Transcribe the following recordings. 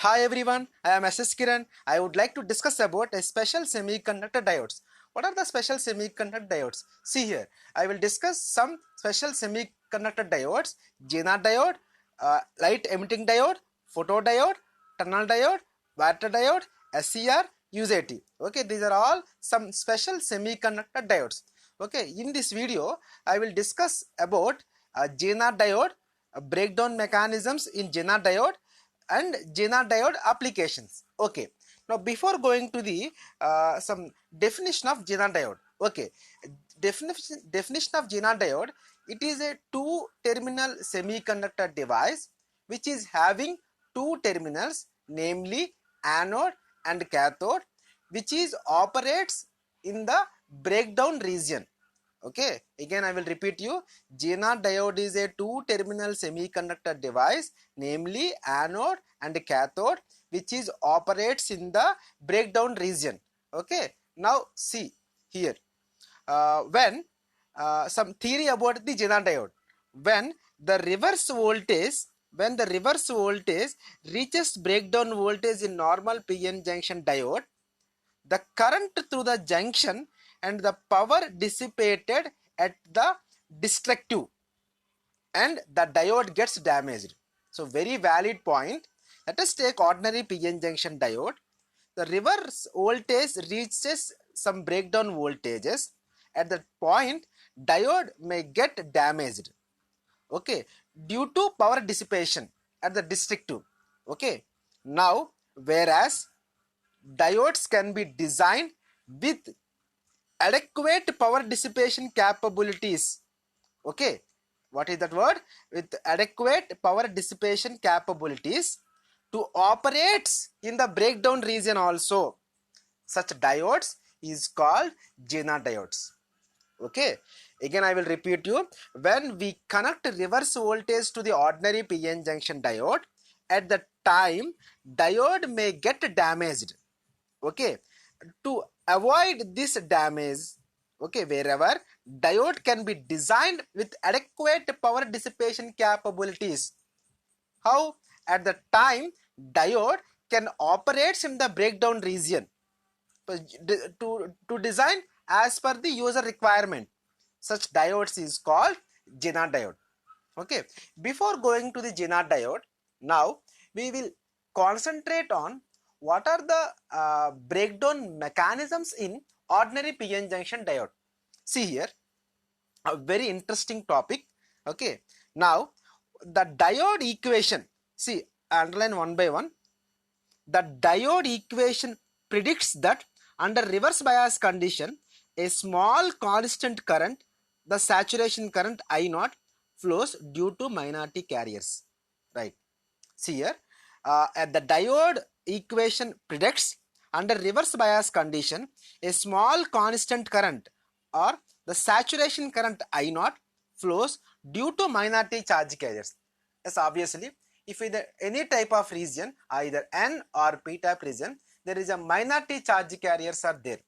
Hi everyone, I am S Kiran. I would like to discuss about a special semiconductor diodes. What are the special semiconductor diodes? See here, I will discuss some special semiconductor diodes: Zener diode, light emitting diode, photodiode, tunnel diode, water diode, SCR, UJT. Okay, these are all some special semiconductor diodes. Okay, in this video, I will discuss about Zener diode, breakdown mechanisms in Zener diode, and Zener diode applications. Okay, now before going to the some definition of Zener diode. Okay, definition of Zener diode: it is a two terminal semiconductor device which is having two terminals, namely anode and cathode, which is operates in the breakdown region. Okay, again I will repeat you. Zener diode is a two terminal semiconductor device, namely anode and cathode, which is operates in the breakdown region. Okay, now see here, when some theory about the Zener diode: when the reverse voltage reaches breakdown voltage in normal PN junction diode, the current through the junction and the power dissipated at the destructive, and the diode gets damaged. So very valid point. Let us take ordinary PN junction diode. The reverse voltage reaches some breakdown voltages. At that point, diode may get damaged. Okay, due to power dissipation at the destructive. Okay, now whereas diodes can be designed with adequate power dissipation capabilities. Okay, what is that word? With adequate power dissipation capabilities to operate in the breakdown region also. Such diodes is called Zener diodes. Okay, again I will repeat you. When we connect reverse voltage to the ordinary PN junction diode, at the time diode may get damaged. Okay, to avoid this damage, okay, wherever diode can be designed with adequate power dissipation capabilities. How? At the time diode can operate in the breakdown region, to design as per the user requirement. Such diodes is called Zener diode. Okay, before going to the Zener diode, now we will concentrate on what are the breakdown mechanisms in ordinary PN junction diode. See here, a very interesting topic. Okay, now the diode equation, see, underline one by one. The diode equation predicts that under reverse bias condition, a small constant current, the saturation current I0, flows due to minority carriers. Right. See here, the diode equation predicts under reverse bias condition, a small constant current or the saturation current I0 flows due to minority charge carriers. Yes, obviously, if in any type of region, either N or P type region, there is a minority charge carriers are there.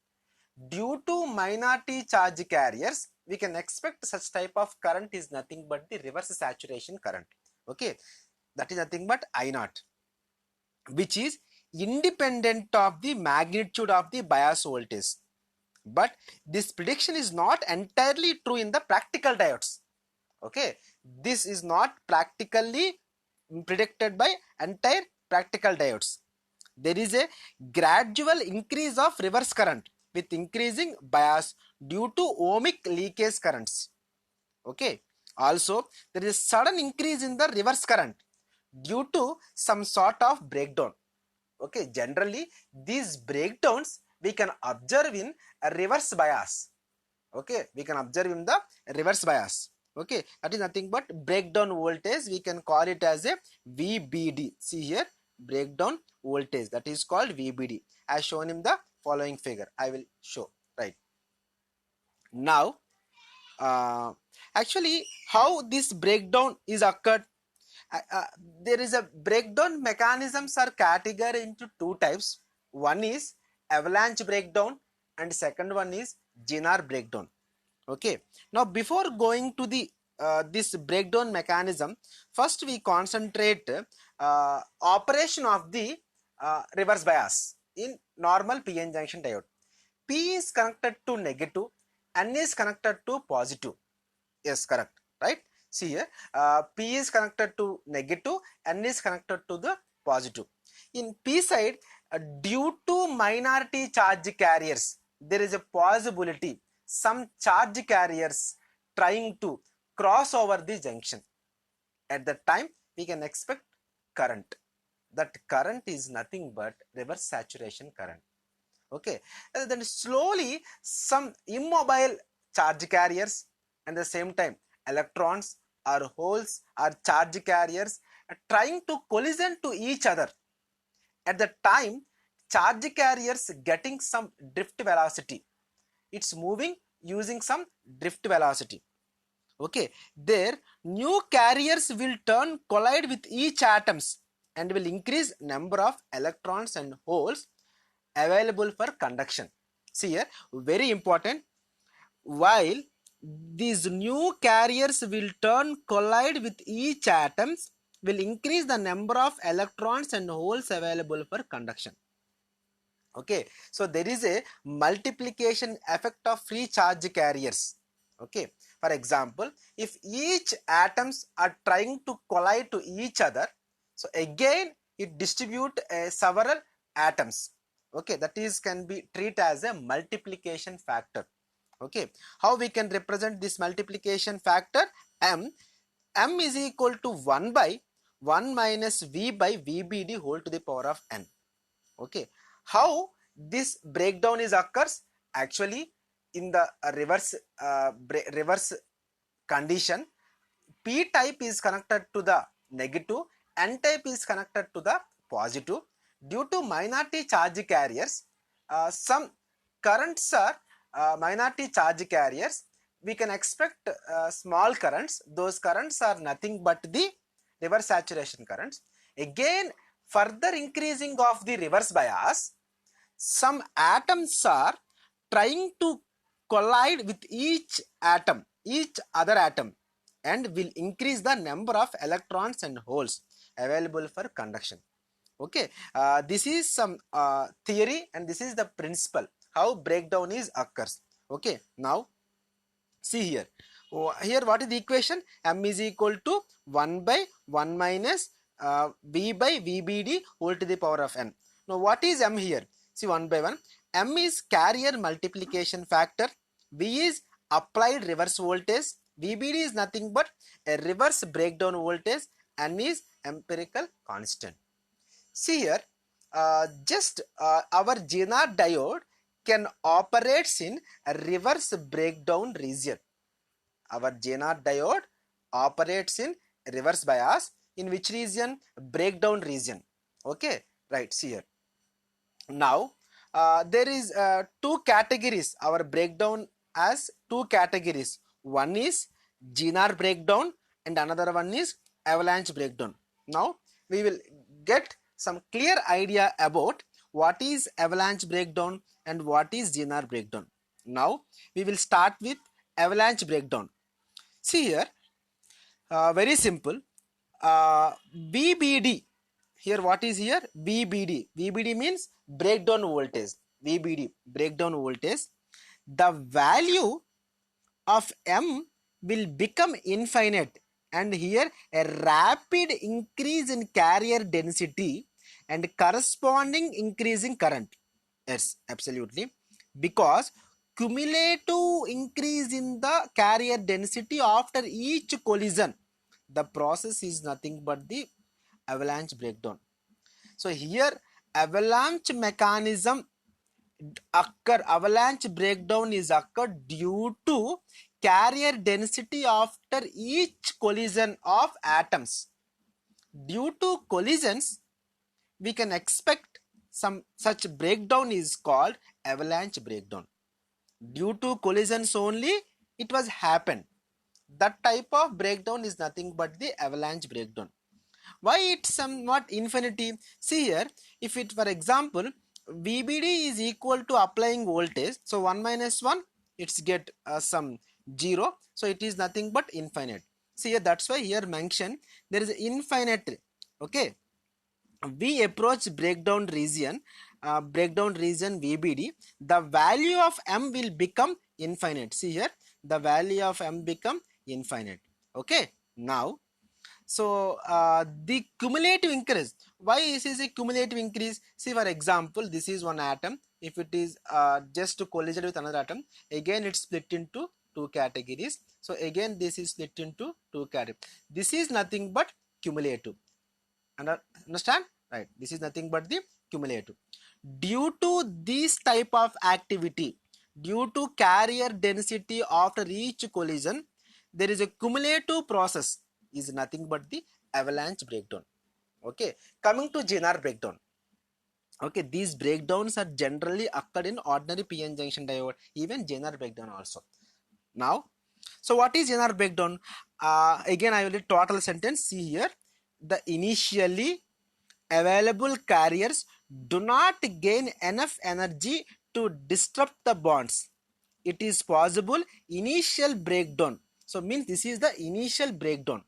Due to minority charge carriers, we can expect such type of current is nothing but the reverse saturation current. Okay, that is nothing but I0, which is independent of the magnitude of the bias voltage. But this prediction is not entirely true in the practical diodes. Okay, this is not practically predicted by entire practical diodes. There is a gradual increase of reverse current with increasing bias due to ohmic leakage currents. Okay, also there is a sudden increase in the reverse current due to some sort of breakdown. Okay, generally these breakdowns we can observe in a reverse bias. Okay, we can observe in the reverse bias. Okay, that is nothing but breakdown voltage. We can call it as a VBD. See here, breakdown voltage, that is called VBD, as shown in the following figure. I will show. Right now, actually how this breakdown is occurred, there is a breakdown mechanisms are categorized into two types. One is avalanche breakdown and second one is Zener breakdown. Okay, now before going to the this breakdown mechanism, first we concentrate operation of the reverse bias in normal PN junction diode. P is connected to negative, N is connected to positive. Yes, correct, right? See here, P is connected to negative, N is connected to the positive. In P side, due to minority charge carriers, there is a possibility some charge carriers trying to cross over the junction. At that time, we can expect current. That current is nothing but reverse saturation current. Okay, and then slowly some immobile charge carriers and the same time electrons or holes or charge carriers are trying to collision to each other. At the time, charge carriers getting some drift velocity. It's moving using some drift velocity. Okay, there new carriers will turn collide with each atoms and will increase number of electrons and holes available for conduction. See here, very important, while these new carriers will turn collide with each atoms will increase the number of electrons and holes available for conduction. Okay, so there is a multiplication effect of free charge carriers. Okay, for example, if each atoms are trying to collide to each other, so again it distribute several atoms. Okay, that is can be treated as a multiplication factor. Okay, how we can represent this multiplication factor? M is equal to 1 by 1 minus V by VBD whole to the power of N. Okay, how this breakdown is occurs? Actually, in the reverse condition, P type is connected to the negative, N type is connected to the positive. Due to minority charge carriers, some currents are minority charge carriers. We can expect small currents. Those currents are nothing but the reverse saturation currents. Again, further increasing of the reverse bias, some atoms are trying to collide with each other atom, and will increase the number of electrons and holes available for conduction. Okay, this is some theory and this is the principle how breakdown is occurs. Okay, now see here. Here what is the equation? M is equal to 1 by 1 minus V by VBD whole to the power of N. Now what is M here? See, 1 by 1. M is carrier multiplication factor. V is applied reverse voltage. VBD is nothing but a reverse breakdown voltage. N is empirical constant. See here, our Zener diode can operate in a reverse breakdown region. Our Zener diode operates in reverse bias in which region? Breakdown region. Okay, right, see here. Now, there is two categories. Our breakdown has two categories. One is Zener breakdown and another one is Avalanche breakdown. Now, we will get some clear idea about what is Avalanche breakdown and what is Zener breakdown. Now, we will start with Avalanche breakdown. See here, very simple. VBD. Here what is here? VBD. VBD means breakdown voltage. VBD, breakdown voltage. The value of M will become infinite, and here a rapid increase in carrier density and corresponding increase in current. Yes, absolutely. Because cumulative increase in the carrier density after each collision, the process is nothing but the avalanche breakdown. So here avalanche mechanism avalanche breakdown is occurred due to carrier density after each collision of atoms. Due to collisions, we can expect some such breakdown is called avalanche breakdown. Due to collisions only it was happened. That type of breakdown is nothing but the avalanche breakdown. Why it's somewhat infinity? See here, if it, for example, VBD is equal to applying voltage, so 1 minus 1, it's get some 0, so it is nothing but infinite. See here, that's why here mention there is infinite. Okay, we approach breakdown region VBD, the value of m will become infinite. See here, the value of m become infinite. Okay, now so the cumulative increase, why is this a cumulative increase? See, for example, this is one atom. If it is just to collision with another atom, again it's split into two categories. So again this is split into two categories. This is nothing but cumulative. Understand? Right. This is nothing but the cumulative. Due to this type of activity, due to carrier density after each collision, there is a cumulative process, is nothing but the avalanche breakdown. Okay, coming to Zener breakdown. Okay, these breakdowns are generally occurred in ordinary PN junction diode, even Zener breakdown also. Now, so what is Zener breakdown? Again, I will read total sentence. See here, the initially available carriers do not gain enough energy to disrupt the bonds. It is possible initial breakdown. So means this is the initial breakdown.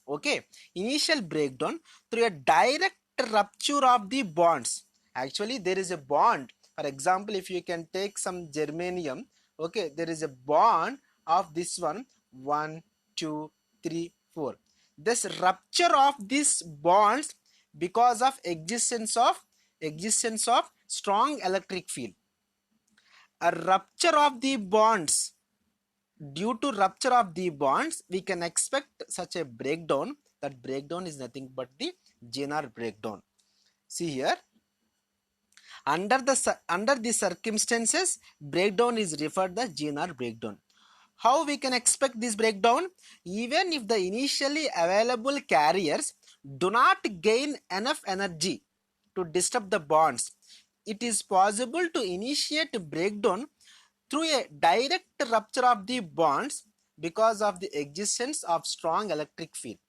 Okay, initial breakdown through a direct rupture of the bonds. Actually, there is a bond. For example, if you can take some germanium, okay, there is a bond of this one, 1, 2, 3, 4. This rupture of these bonds because of existence of strong electric field. A rupture of the bonds, due to rupture of the bonds, we can expect such a breakdown. That breakdown is nothing but the Zener breakdown. See here, under the circumstances, breakdown is referred the Zener breakdown. How we can expect this breakdown? Even if the initially available carriers do not gain enough energy to disturb the bonds, it is possible to initiate breakdown through a direct rupture of the bonds because of the existence of strong electric field.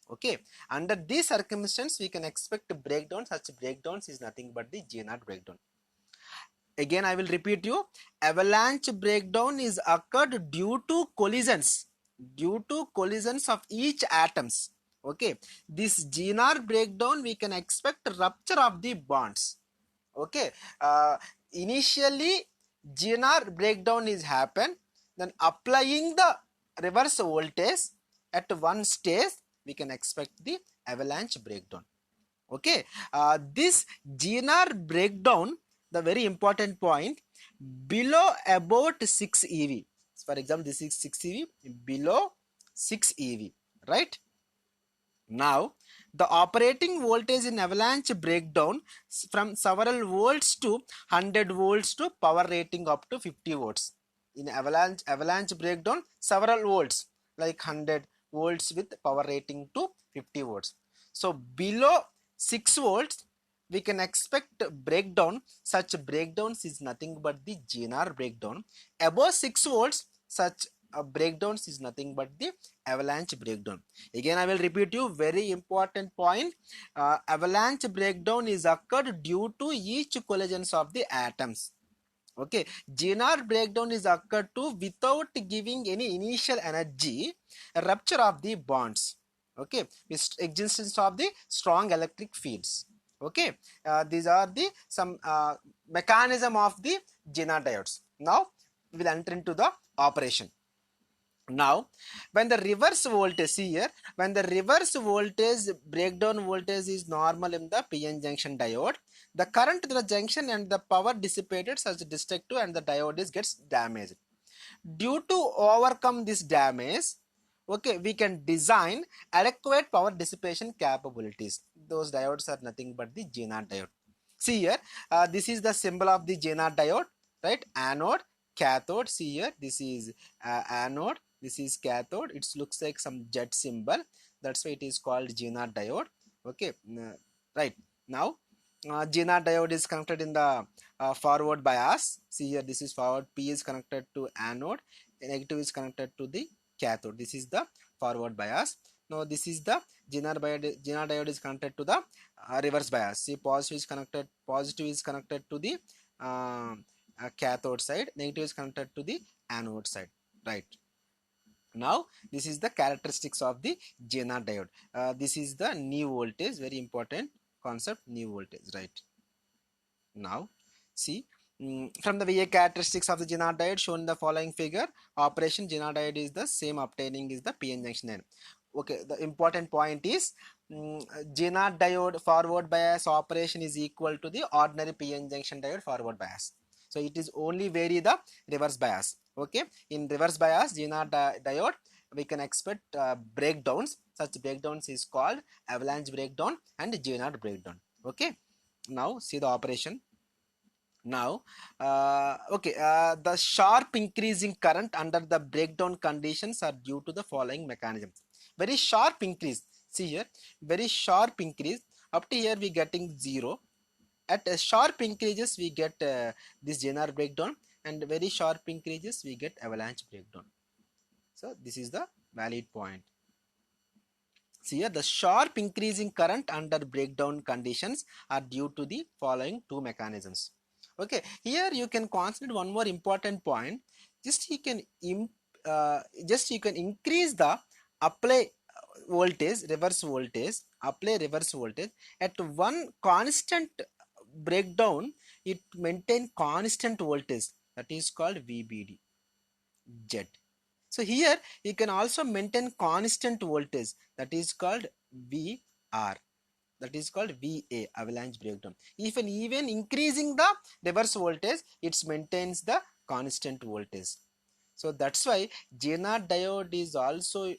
Okay, under these circumstances, we can expect breakdown. Such breakdowns is nothing but the Zener breakdown. Again, I will repeat you. Avalanche breakdown is occurred due to collisions of each atoms. Okay, this Zener breakdown, we can expect rupture of the bonds. Okay, initially Zener breakdown is happen, then applying the reverse voltage at one stage, we can expect the avalanche breakdown. Okay, this Zener breakdown, the very important point, below about 6 EV. For example, this is 6 EV, below 6 EV, right? Now, the operating voltage in avalanche breakdown from several volts to 100 volts to power rating up to 50 volts. In avalanche breakdown, several volts like 100 volts with power rating to 50 volts. So below 6 volts, we can expect breakdown. Such breakdowns is nothing but the Zener breakdown. Above 6 volts, such breakdowns is nothing but the avalanche breakdown. Again, I will repeat you very important point. Avalanche breakdown is occurred due to each collisions of the atoms. Okay, Zener breakdown is occurred to without giving any initial energy, rupture of the bonds. Okay, with existence of the strong electric fields. Okay, these are the some mechanism of the Zener diodes. Now we will enter into the operation. Now, when the reverse voltage, see here, when the reverse voltage, breakdown voltage is normal in the PN junction diode, the current to the junction and the power dissipated such destructive and the diode gets damaged. Due to overcome this damage, okay, we can design adequate power dissipation capabilities. Those diodes are nothing but the Zener diode. See here, this is the symbol of the Zener diode, right? Anode, cathode. See here, this is anode, this is cathode. It looks like some jet symbol. That's why it is called Zener diode. Okay, right. Now, Zener diode is connected in the forward bias. See here, this is forward. P is connected to anode. Negative is connected to the cathode. This is the forward bias. Now, this is the Zener diode is connected to the reverse bias. See, positive is connected to the cathode side. Negative is connected to the anode side. Right. Now this is the characteristics of the Zener diode. This is the new voltage, very important concept, new voltage, right? Now see, from the VA characteristics of the Zener diode shown in the following figure, operation Zener diode is the same obtaining is the PN junction N. Okay, the important point is Zener diode forward bias operation is equal to the ordinary PN junction diode forward bias. So it is only vary the reverse bias. Okay, in reverse bias Zener diode we can expect breakdowns. Such breakdowns is called avalanche breakdown and Zener breakdown. Okay, now see the operation. Now the sharp increase in current under the breakdown conditions are due to the following mechanism. Very sharp increase, see here, very sharp increase. Up to here we getting 0. At sharp increases we get this Zener breakdown, and very sharp increases we get avalanche breakdown. So this is the valid point. See here, the sharp increase in current under breakdown conditions are due to the following two mechanisms. Okay, here you can consider one more important point. Just you can increase the apply voltage, reverse voltage, apply reverse voltage at one constant breakdown. It maintain constant voltage, that is called VBD Z. So here you can also maintain constant voltage, that is called VR, that is called VA, avalanche breakdown. Even increasing the reverse voltage, it maintains the constant voltage. So that's why Zener diode is also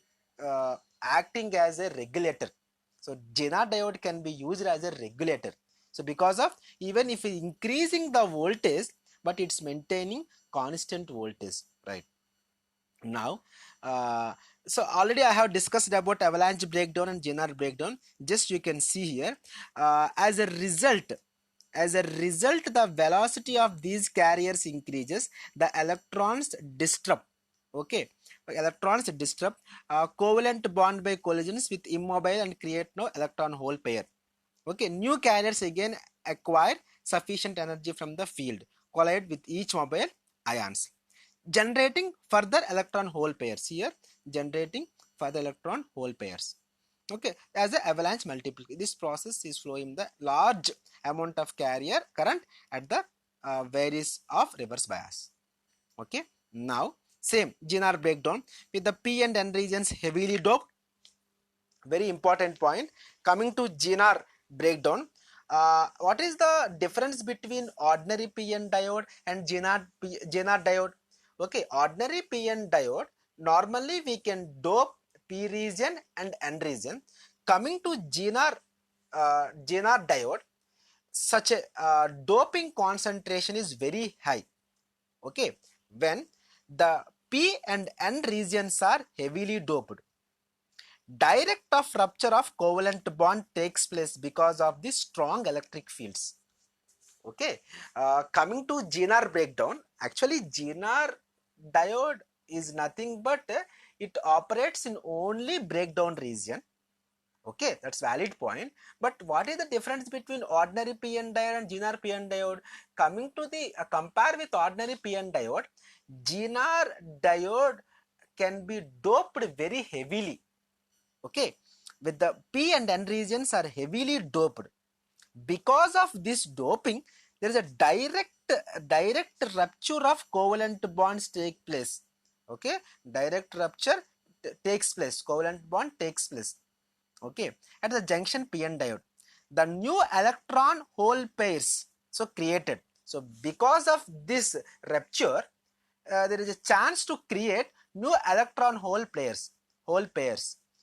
acting as a regulator. So Zener diode can be used as a regulator. So because of, even if increasing the voltage, but it's maintaining constant voltage, right? Now so already I have discussed about avalanche breakdown and Zener breakdown. Just you can see here, as a result the velocity of these carriers increases, the electrons disrupt. Okay, electrons disrupt covalent bond by collisions with immobile and create no electron hole pair. Okay, new carriers again acquire sufficient energy from the field, collide with each mobile ions, generating further electron hole pairs. Here generating further electron hole pairs. Okay, as an avalanche multiplication, this process is flowing the large amount of carrier current at the varies of reverse bias. Okay, now same Zener breakdown with the P and N regions heavily doped. Very important point. Coming to Zener breakdown, what is the difference between ordinary PN diode and Zener diode? Okay, ordinary PN diode, normally we can dope P region and N region. Coming to Zener diode, such a doping concentration is very high. Okay, when the P and N regions are heavily doped, direct of rupture of covalent bond takes place because of the strong electric fields. Okay, coming to Zener breakdown, actually Zener diode is nothing but it operates in only breakdown region. Okay, that's valid point. But what is the difference between ordinary PN diode and Zener PN diode? Coming to the compare with ordinary PN diode, Zener diode can be doped very heavily. Okay, with the P and N regions are heavily doped. Because of this doping, there is a direct rupture of covalent bonds take place. Okay, direct rupture takes place, covalent bond takes place. Okay, at the junction PN diode, the new electron hole pairs so created. So because of this rupture, there is a chance to create new electron hole pairs.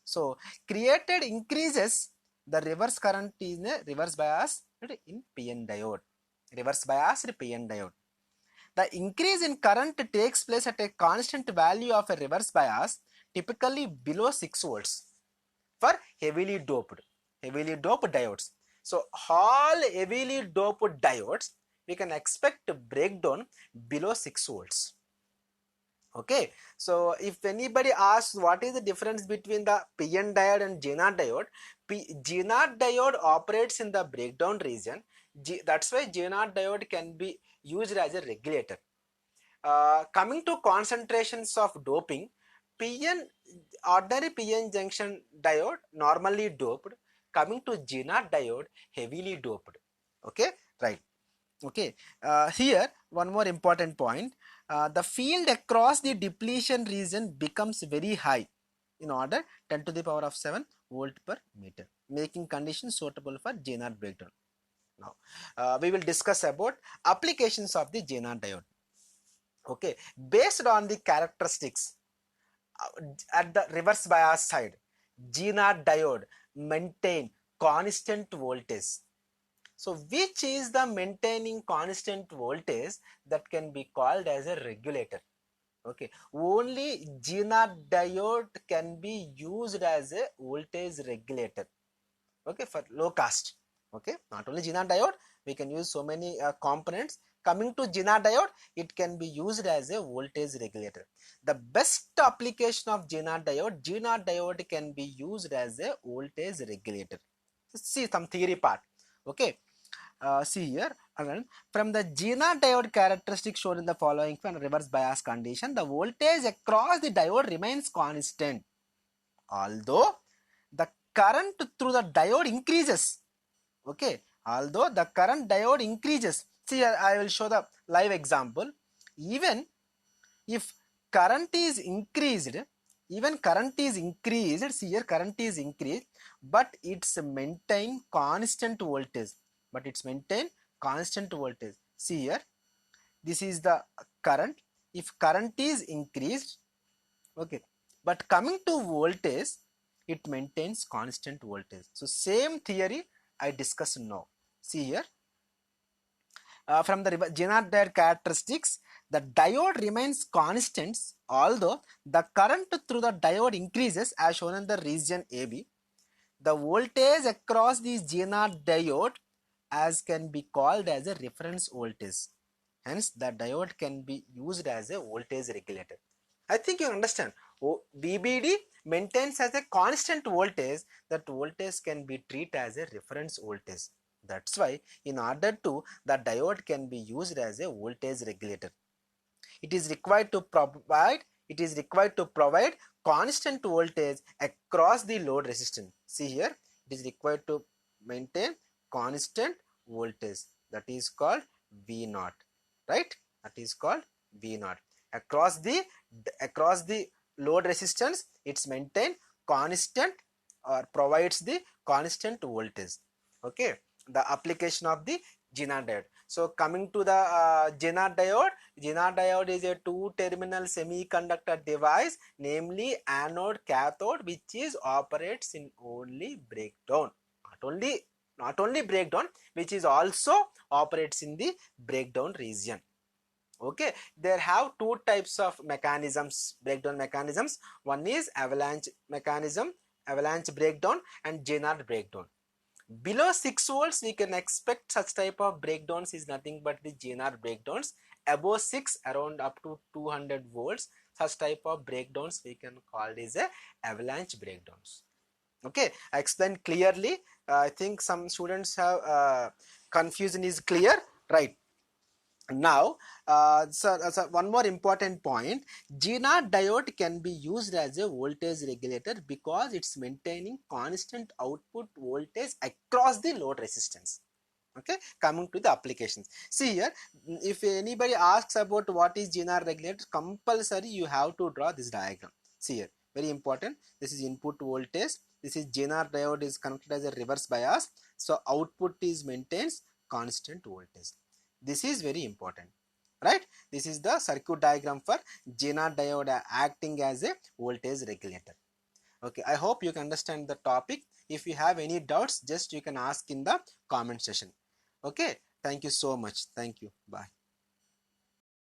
So created increases the reverse current in a reverse bias in PN diode. Reverse biased PN diode. The increase in current takes place at a constant value of a reverse bias, typically below 6 volts for heavily doped diodes. So all heavily doped diodes we can expect breakdown below 6 volts. Okay, so if anybody asks what is the difference between the PN diode and Zener diode, Zener diode operates in the breakdown region. That's why Zener diode can be used as a regulator. Coming to concentrations of doping, PN, ordinary PN junction diode normally doped, coming to Zener diode heavily doped. Okay, right. Okay, here one more important point. The field across the depletion region becomes very high in order 10 to the power of 7 volt per meter, making conditions suitable for Zener breakdown. Now, we will discuss about applications of the Zener diode. Okay, based on the characteristics at the reverse bias side, Zener diode maintain constant voltage. So, which is the maintaining constant voltage that can be called as a regulator? Okay, only Zener diode can be used as a voltage regulator. Okay, for low cost. Okay, not only Zener diode, we can use so many components. Coming to Zener diode, it can be used as a voltage regulator. The best application of Zener diode can be used as a voltage regulator. See some theory part. Okay, see here again, from the Zener diode characteristic shown in the following reverse bias condition, the voltage across the diode remains constant, although the current through the diode increases. Okay, although the current diode increases. See here, I will show the live example. Even if current is increased, see here, current is increased, but it's maintain constant voltage. See here, this is the current. If current is increased, okay, but coming to voltage, it maintains constant voltage. So same theory I discussed now. See here, from the Zener diode characteristics, the diode remains constant, although the current through the diode increases as shown in the region AB. The voltage across the Zener diode as can be called as a reference voltage. Hence, the diode can be used as a voltage regulator. I think you understand. VBD maintains as a constant voltage. That voltage can be treated as a reference voltage. That's why in order to, the diode can be used as a voltage regulator. It is required to provide constant voltage across the load resistance. See here, it is required to maintain constant voltage, that is called V0, right? That is called V0. Across the load resistance, it's maintain constant or provides the constant voltage. Okay, the application of the Zener diode. So coming to the Zener diode is a two-terminal semiconductor device, namely anode cathode, which is operates in only breakdown. Not only breakdown, which is also operates in the breakdown region. Okay, there have two types of mechanisms, breakdown mechanisms. One is avalanche breakdown and Zener breakdown. Below 6 volts, we can expect such type of breakdowns is nothing but the Zener breakdowns. Above 6, around up to 200 volts, such type of breakdowns we can call is a avalanche breakdowns. Okay, I explained clearly. I think some students have confusion is clear, right? Now, so one more important point, Zener diode can be used as a voltage regulator because it's maintaining constant output voltage across the load resistance. Okay, coming to the applications. See here, if anybody asks about what is Zener regulator, compulsory you have to draw this diagram. See here, very important. This is input voltage. This is Zener diode is connected as a reverse bias. So output is maintains constant voltage. This is very important, right? This is the circuit diagram for Zener diode acting as a voltage regulator. Okay, I hope you can understand the topic. If you have any doubts, just you can ask in the comment section. Okay, thank you so much. Thank you. Bye.